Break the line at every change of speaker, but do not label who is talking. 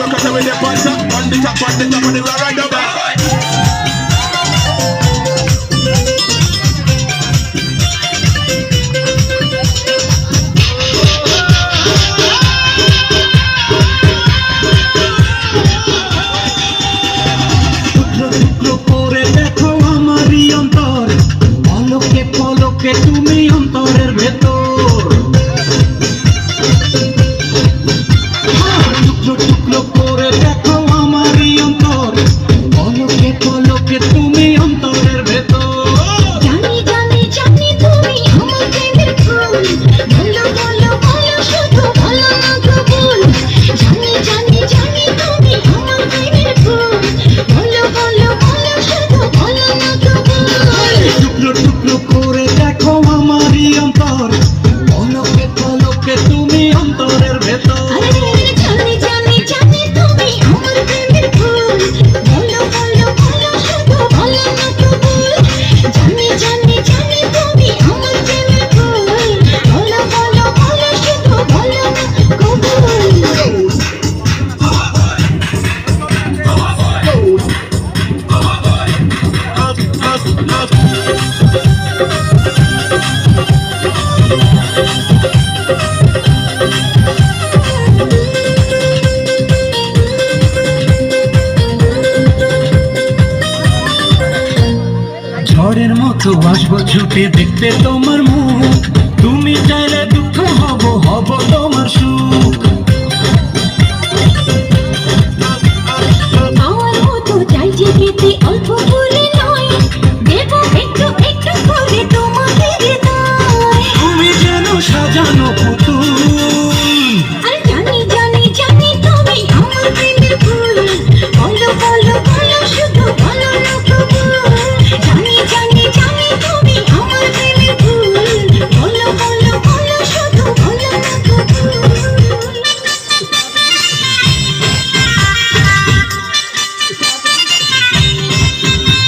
cause I'm in the punch up. On the top of the right now.
তুমি অন্তরের ভেতর টুকরো টুকরো করে দেখো আমারই অন্তর পলকে পলকে তুমি অন্তরের ভেতর
জানি জানি জানি তুমি আমার প্রেমের ফুল বলো বলো বলো শুধু বলো না কবুল জানি জানি জানি তুমি আমার প্রেমের ফুল বলো বলো বলো শুধু বলো না কবুল
টুকরো টুকরো করে দেখো আমারই অন্তর পলকে পলকে তুমি অন্তরের ভেতর
জানি জানি জানি তুমি আমার প্রেমের ফুল বলো বলো বলো শুধু বলো না কবুল জানি জানি জানি তুমি আমার প্রেমের ফুল বলো বলো বলো শুধু বলো না কবুল
ঝড়ের মতো আসবো ছুটে দেখতে তোমার মুখ তুমি চাইলে দুঃখ হব হব তো